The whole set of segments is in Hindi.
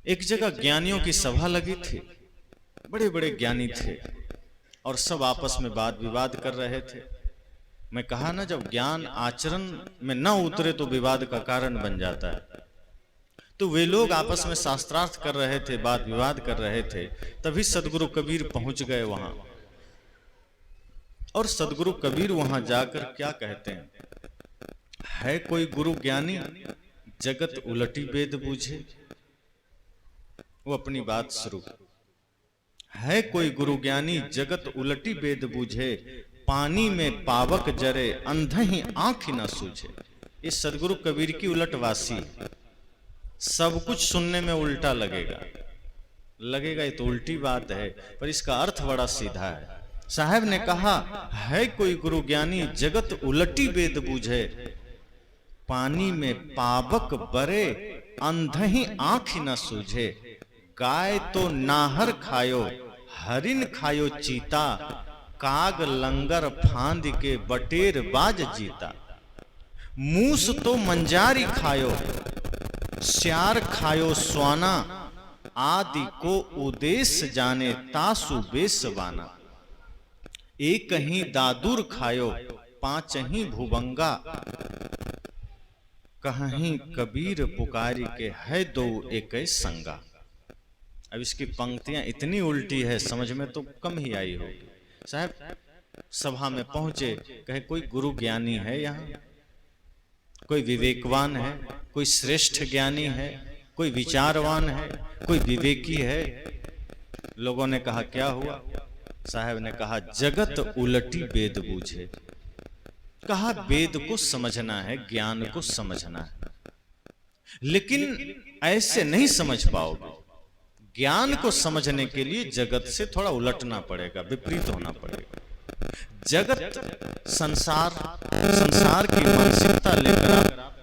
एक जगह ज्ञानियों की सभा लगी थी, बड़े बड़े ज्ञानी थे और सब आपस में वाद विवाद कर रहे थे। मैं कहा ना, जब ज्ञान आचरण में न उतरे तो विवाद का कारण बन जाता है। तो वे लोग आपस में शास्त्रार्थ कर रहे थे, वाद विवाद कर रहे थे, तभी सदगुरु कबीर पहुंच गए वहां। और सदगुरु कबीर वहां जाकर क्या कहते हैं, है कोई गुरु ज्ञानी जगत उलटी वेद बूझे। वो अपनी बात शुरू, है कोई गुरु ज्ञानी जगत उलटी वेद बूझे, पानी में पावक जरे अंधही आंख न सूझे। ये सदगुरु कबीर की उलटवासी। सब कुछ सुनने में उल्टा लगेगा, ये तो उल्टी बात है, पर इसका अर्थ बड़ा सीधा है। साहब ने कहा, है कोई गुरु ज्ञानी जगत उलटी वेद बूझे, पानी में पावक बरे अंधही आंख न सूझे। गाय तो नाहर खायो हरिन खायो चीता, काग लंगर फांद के बटेर बाज जीता। मूस तो मंजारी खायो श्यार खायो स्वाना, आदि को उदेश जाने तासु बेसवाना। एक ही दादुर खायो पांच ही भुवंगा, कहीं कबीर पुकारी के है दो एक संगा। अब इसकी पंक्तियां इतनी उल्टी है, समझ में तो कम ही आई होगी। साहब सभा में पहुंचे, कहे कोई गुरु ज्ञानी है यहाँ, कोई विवेकवान है, कोई श्रेष्ठ ज्ञानी है, कोई विचारवान है, कोई विवेकी है। लोगों ने कहा क्या हुआ? साहब ने कहा, जगत उलटी वेद बूझे। कहा वेद को समझना है, ज्ञान को समझना है, लेकिन ऐसे नहीं समझ पाओगे। ज्ञान को समझने के लिए जगत से थोड़ा उलटना पड़ेगा, विपरीत होना पड़ेगा। जगत संसार की मानसिकता लेकर आप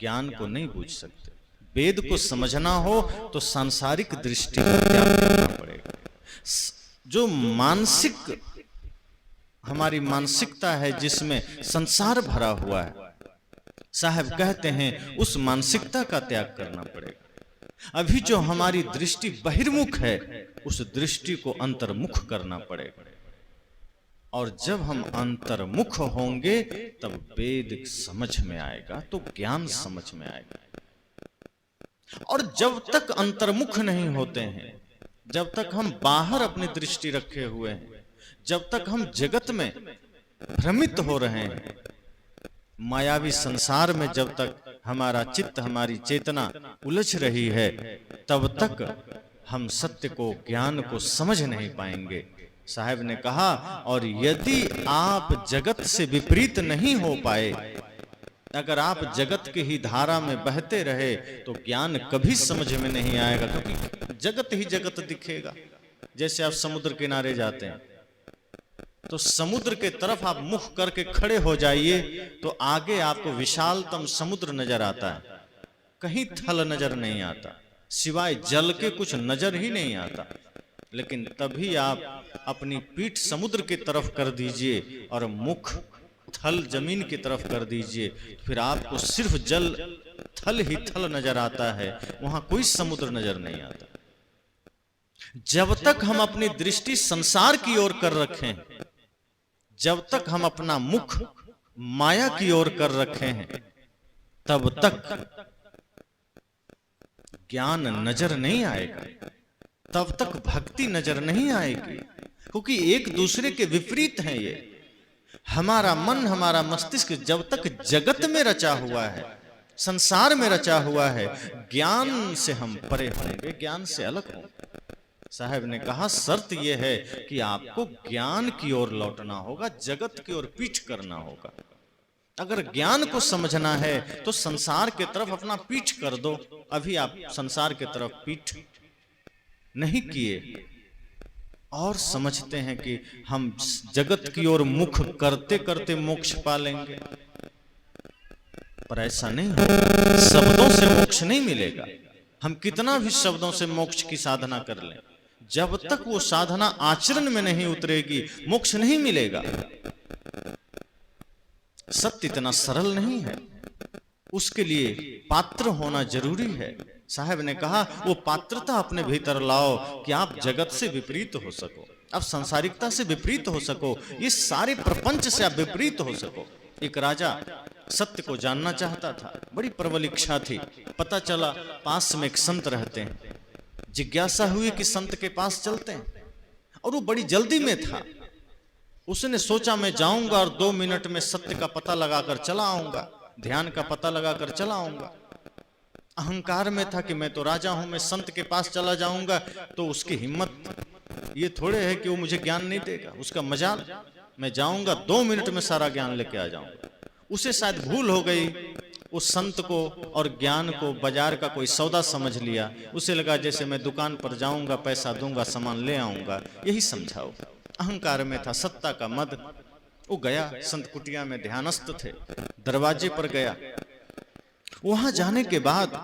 ज्ञान को नहीं बूझ सकते। वेद को समझना हो तो सांसारिक दृष्टि का त्याग करना पड़ेगा। जो हमारी मानसिकता है, जिसमें संसार भरा हुआ है, साहब कहते हैं उस मानसिकता का त्याग करना पड़ेगा। अभी जो हमारी दृष्टि बहिर्मुख है, उस दृष्टि को अंतर्मुख करना पड़ेगा। और जब हम अंतर्मुख होंगे तब वेद समझ में आएगा, तो ज्ञान समझ में आएगा। और जब तक अंतर्मुख नहीं होते हैं, जब तक हम बाहर अपनी दृष्टि रखे हुए हैं, जब तक हम जगत में भ्रमित हो रहे हैं, मायावी संसार में जब तक हमारा चित्त, हमारी चेतना उलझ रही है, तब तक हम सत्य को, ज्ञान को समझ नहीं पाएंगे। साहब ने कहा, और यदि आप जगत से विपरीत नहीं हो पाए, अगर आप जगत की ही धारा में बहते रहे, तो ज्ञान कभी समझ में नहीं आएगा, क्योंकि जगत ही जगत दिखेगा। जैसे आप समुद्र किनारे जाते हैं, तो समुद्र के तरफ आप मुख करके खड़े हो जाइए, तो आगे आपको विशालतम समुद्र नजर आता है, कहीं थल नजर नहीं आता, सिवाय जल के कुछ नजर ही नहीं आता। लेकिन तभी आप अपनी पीठ समुद्र की तरफ कर दीजिए और मुख थल जमीन की तरफ कर दीजिए, फिर आपको सिर्फ जल, थल ही थल नजर आता है, वहां कोई समुद्र नजर नहीं आता। जब तक हम अपनी दृष्टि संसार की ओर कर रखें, जब तक हम अपना मुख माया की ओर कर रखे हैं, तब तक ज्ञान नजर नहीं आएगा, तब तक भक्ति नजर नहीं आएगी, क्योंकि एक दूसरे के विपरीत हैं ये। हमारा मन, हमारा मस्तिष्क जब तक जगत में रचा हुआ है, संसार में रचा हुआ है, ज्ञान से हम परे होंगे, ज्ञान से अलग होंगे। साहब ने कहा, शर्त यह है कि आपको ज्ञान की ओर लौटना होगा, जगत की ओर पीठ करना होगा। अगर ज्ञान को समझना है तो संसार के तरफ अपना पीठ कर दो। अभी आप संसार के तरफ पीठ नहीं किए और समझते हैं कि हम जगत की ओर मुख करते करते मोक्ष पा लेंगे, पर ऐसा नहीं होगा। शब्दों से मोक्ष नहीं मिलेगा। हम कितना भी शब्दों से मोक्ष की साधना कर लें, जब तक वो साधना आचरण में नहीं उतरेगी, मोक्ष नहीं मिलेगा। सत्य इतना सरल नहीं है, उसके लिए पात्र होना जरूरी है। साहब ने कहा वो पात्रता अपने भीतर लाओ कि आप जगत से विपरीत हो सको, आप सांसारिकता से विपरीत हो सको, ये सारे प्रपंच से आप विपरीत हो सको। एक राजा सत्य को जानना चाहता था, बड़ी प्रबल इच्छा थी। पता चला पास में एक संत रहते हैं, जिज्ञासा हुई कि संत के पास चलते हैं, और वो बड़ी जल्दी में था। उसने सोचा मैं जाऊंगा और 2 मिनट में सत्य का पता लगाकर चला आऊंगा, ध्यान का पता लगाकर चला आऊंगा। अहंकार में था कि मैं तो राजा हूं, मैं संत के पास चला जाऊंगा तो उसकी हिम्मत ये थोड़े है कि वो मुझे ज्ञान नहीं देगा, उसका मजाल, मैं जाऊंगा 2 मिनट में सारा ज्ञान लेके आ जाऊंगा। उसे शायद भूल हो गई, उस संत को और ज्ञान को बाजार का कोई सौदा समझ लिया। उसे लगा जैसे मैं दुकान पर जाऊंगा, पैसा दूंगा, सामान ले आऊंगा, यही समझाओ। अहंकार में था, सत्ता का मद। वो गया, संत कुटिया में ध्यानस्थ थे, दरवाजे पर गया। वहां जाने के बाद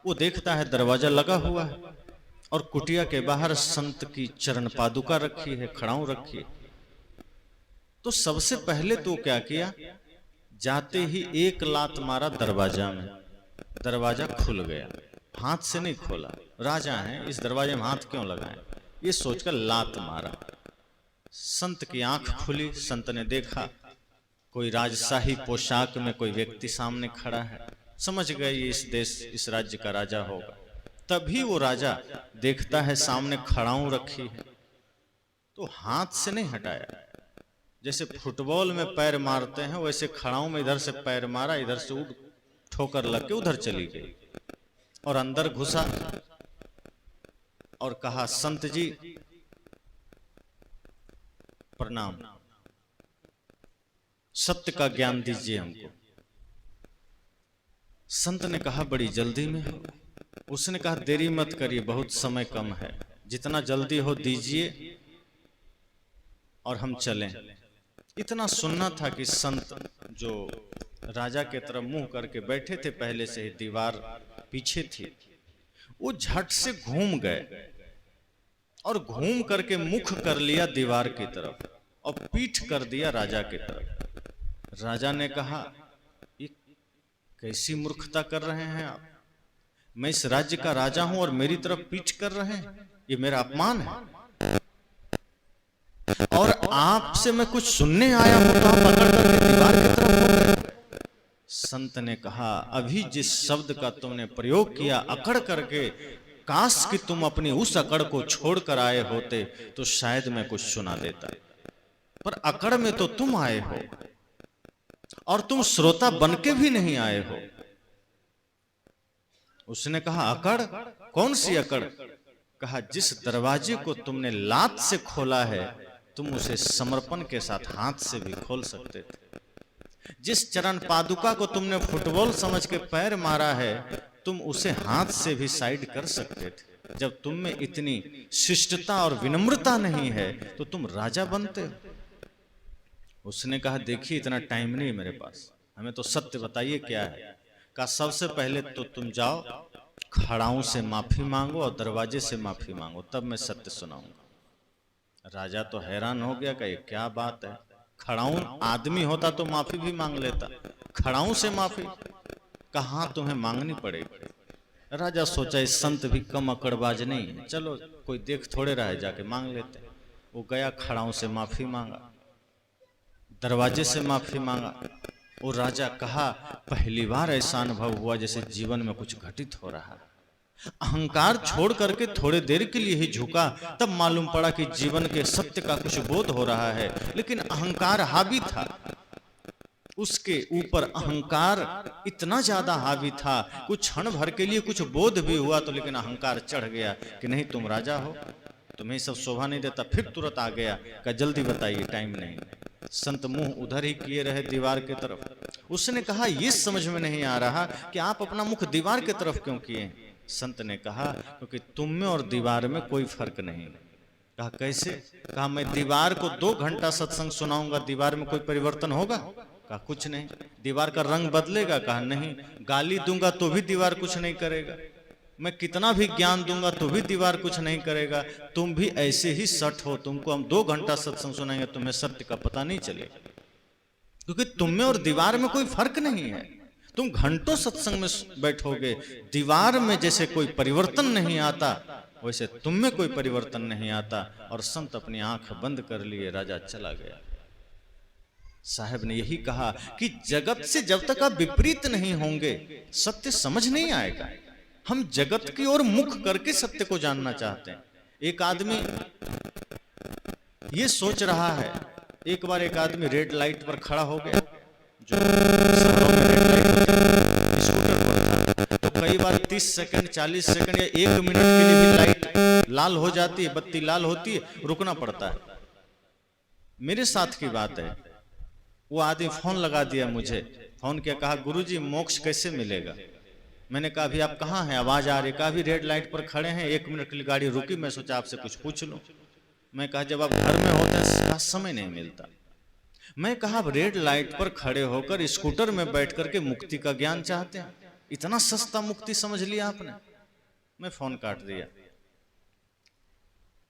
वो देखता है दरवाजा लगा हुआ है और कुटिया के बाहर संत की चरण पादुका रखी है, खड़ाऊ रखी है। तो सबसे पहले तो क्या किया, जाते ही एक लात मारा दरवाजा में, दरवाजा खुल गया। हाथ से नहीं खोला, राजा हैं, इस दरवाजे में हाथ क्यों लगाएं, ये सोचकर लात मारा। संत की आंख खुली, संत ने देखा कोई राजशाही पोशाक में कोई व्यक्ति सामने खड़ा है। समझ गए ये इस देश, इस राज्य का राजा होगा। तभी वो राजा देखता है सामने खड़ाऊ रखी है, तो हाथ से नहीं हटाया। जैसे फुटबॉल में पैर मारते हैं वैसे खड़ाऊ में इधर से पैर मारा, इधर से उड़ ठोकर लग के उधर चली गई और अंदर घुसा और कहा संत जी प्रणाम, सत्य का ज्ञान दीजिए हमको। संत ने कहा बड़ी जल्दी में हो। उसने कहा देरी मत करिए, बहुत समय कम है, जितना जल्दी हो दीजिए और हम चलें। इतना सुनना था कि संत जो राजा के तरफ मुंह करके बैठे थे, पहले से ही दीवार पीछे थी, वो झट से घूम गए और घूम करके मुख कर लिया दीवार की तरफ और पीठ कर दिया राजा की तरफ। राजा ने कहा ये कैसी मूर्खता कर रहे हैं आप, मैं इस राज्य का राजा हूं और मेरी तरफ पीठ कर रहे हैं, ये मेरा अपमान है। और आपसे मैं कुछ सुनने आया हूं तो आप पकड़ करके दीवार की तरफ हो गए। संत ने कहा अभी जिस शब्द का तुमने प्रयोग किया अकड़ करके, काश कि तुम अपनी उस अकड़ को छोड़कर आए होते तो शायद मैं कुछ सुना देता, पर अकड़ में तो तुम आए हो और तुम श्रोता बनके भी नहीं आए हो। उसने कहा अकड़, कौन सी अकड़? कहा जिस दरवाजे को तुमने लात से खोला है तुम उसे समर्पण के साथ हाथ से भी खोल सकते थे। जिस चरण पादुका को तुमने फुटबॉल समझ के पैर मारा है तुम उसे हाथ से भी साइड कर सकते थे। जब तुम में इतनी शिष्टता और विनम्रता नहीं है तो तुम राजा बनते हो। उसने कहा देखिए इतना टाइम नहीं मेरे पास, हमें तो सत्य बताइए क्या है। कहा सबसे पहले तो तुम जाओ खड़ाऊ से माफी मांगो और दरवाजे से माफी मांगो, तब मैं सत्य सुनाऊंगा। राजा तो हैरान हो गया, कहा क्या बात है, खड़ाऊ आदमी होता तो माफी भी मांग लेता, खड़ाऊ से माफी? कहा तुम्हें मांगनी पड़ेगी। राजा सोचा इस संत भी कम अकड़बाज नहीं है, चलो कोई देख थोड़े रहा है, जाके मांग लेते। वो गया खड़ाऊ से माफी मांगा, दरवाजे से माफी मांगा। वो राजा कहा पहली बार ऐसा अनुभव हुआ जैसे जीवन में कुछ घटित हो रहा है। अहंकार छोड़ करके थोड़े देर के लिए ही झुका, तब मालूम पड़ा कि जीवन के सत्य का कुछ बोध हो रहा है, लेकिन अहंकार हावी था। उसके ऊपर अहंकार इतना ज्यादा हावी था, कुछ क्षण भर के लिए कुछ बोध भी हुआ तो लेकिन अहंकार चढ़ गया कि नहीं तुम राजा हो, तुम्हें सब शोभा नहीं देता। फिर तुरंत आ गया, कहा जल्दी बताइए, टाइम नहीं। संत मुंह उधर ही किए रहे दीवार की तरफ। उसने कहा ये समझ में नहीं आ रहा कि आप अपना मुख दीवार की तरफ क्यों किए। संत ने कहा क्योंकि तुम में और दीवार में कोई फर्क नहीं। कहा कैसे? कहा मैं दीवार को 2 घंटा सत्संग सुनाऊंगा, दीवार में कोई परिवर्तन होगा? कहा कुछ नहीं। दीवार का रंग बदलेगा? कहा नहीं। गाली दूंगा तो भी दीवार कुछ नहीं करेगा, मैं कितना भी ज्ञान दूंगा तो भी दीवार कुछ नहीं करेगा। तुम भी ऐसे ही सट हो, तुमको हम 2 घंटा सत्संग सुनाएंगे तुम्हें सत्य का पता नहीं चलेगा, क्योंकि तुम में और दीवार में कोई फर्क नहीं है। तुम घंटों सत्संग में बैठोगे, दीवार में जैसे कोई परिवर्तन नहीं आता वैसे तुम में कोई परिवर्तन नहीं आता। और संत अपनी आंख बंद कर लिए, राजा चला गया। साहब ने यही कहा कि जगत से जब तक आप विपरीत नहीं होंगे सत्य समझ नहीं आएगा। हम जगत की ओर मुख करके सत्य को जानना चाहते हैं। एक आदमी ये सोच रहा है, एक बार एक आदमी रेड लाइट पर खड़ा हो गया, जो शहरों में रेड लाइट होती है, स्कूटर पर था, तो कई बार 30 सेकंड 40 सेकंड या 1 मिनट के लिए भी लाइट लाल हो जाती है, बत्ती लाल होती है, रुकना पड़ता है। मेरे साथ की बात है, वो आदमी फोन लगा दिया मुझे, फोन किया, कहा गुरुजी मोक्ष कैसे मिलेगा। मैंने कहा अभी आप कहाँ हैं, आवाज आ रही, कहा अभी रेड लाइट पर खड़े हैं, 1 मिनट के लिए गाड़ी रुकी, मैं सोचा आपसे कुछ पूछ लूं। मैं कहा जब आप घर में होते हैं समय नहीं मिलता। मैं कहा आप रेड लाइट पर खड़े होकर स्कूटर में बैठ करके मुक्ति का ज्ञान चाहते हैं, इतना सस्ता मुक्ति समझ लिया आपने। मैं फोन काट दिया।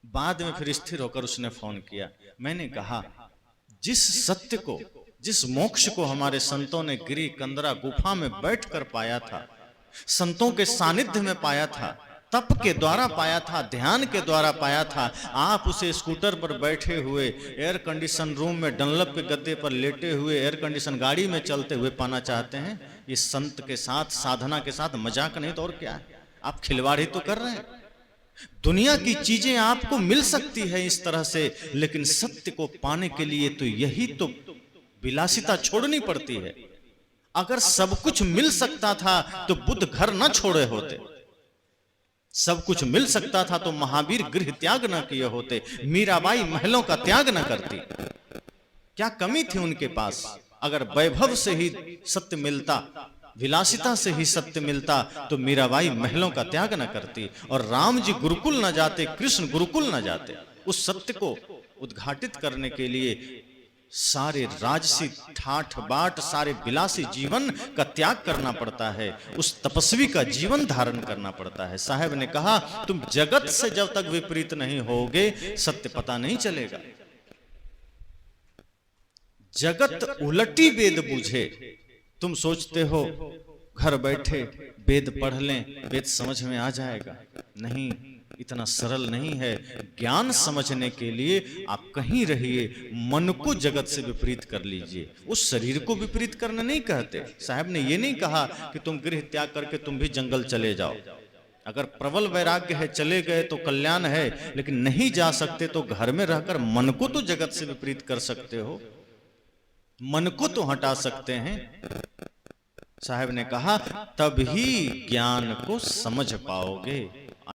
बाद में फिर स्थिर होकर उसने फोन किया। मैंने कहा जिस सत्य को, जिस मोक्ष को हमारे संतों ने गिरी कंदरा गुफा में बैठकर पाया था, संतों के सानिध्य में पाया था, तप के द्वारा पाया था, ध्यान के द्वारा पाया था, आप उसे स्कूटर पर बैठे हुए, एयर कंडीशन रूम में डनलप के गद्दे पर लेटे हुए, एयर कंडीशन गाड़ी में चलते हुए पाना चाहते हैं। ये संत के साथ, साधना के साथ मजाक नहीं तो और क्या है, आप खिलवाड़ ही तो कर रहे हैं। दुनिया की चीजें आपको मिल सकती है इस तरह से, लेकिन सत्य को पाने के लिए तो यही तो विलासिता छोड़नी पड़ती है। अगर सब कुछ मिल सकता था तो बुद्ध घर न छोड़े होते, सब कुछ मिल सकता था तो महावीर गृह त्याग न किए होते, मीराबाई महलों का त्याग न करती। क्या कमी थी उनके पास? अगर वैभव से ही सत्य मिलता, विलासिता से ही सत्य मिलता तो मीराबाई महलों का त्याग न करती, और राम जी गुरुकुल न जाते, कृष्ण गुरुकुल न जाते। उस सत्य को उद्घाटित करने के लिए सारे राजसी ठाठ बाट, सारे विलासी जीवन का त्याग करना पड़ता है, उस तपस्वी का जीवन धारण करना पड़ता है। साहब ने कहा तुम जगत से जब तक विपरीत नहीं होगे सत्य पता नहीं चलेगा। जगत उलटी वेद बूझे, तुम सोचते हो घर बैठे वेद पढ़ लें, वेद समझ में आ जाएगा। नहीं, इतना सरल नहीं है। ज्ञान समझने के लिए आप कहीं रहिए, मन को जगत से विपरीत कर लीजिए। उस शरीर को विपरीत करना नहीं कहते। साहब ने ये नहीं कहा कि तुम गृह त्याग करके तुम भी जंगल चले जाओ। अगर प्रबल वैराग्य है, चले गए तो कल्याण है, लेकिन नहीं जा सकते तो घर में रहकर मन को तो जगत से विपरीत कर सकते हो, मन को तो हटा सकते हैं। साहब ने कहा तभी ज्ञान को समझ पाओगे।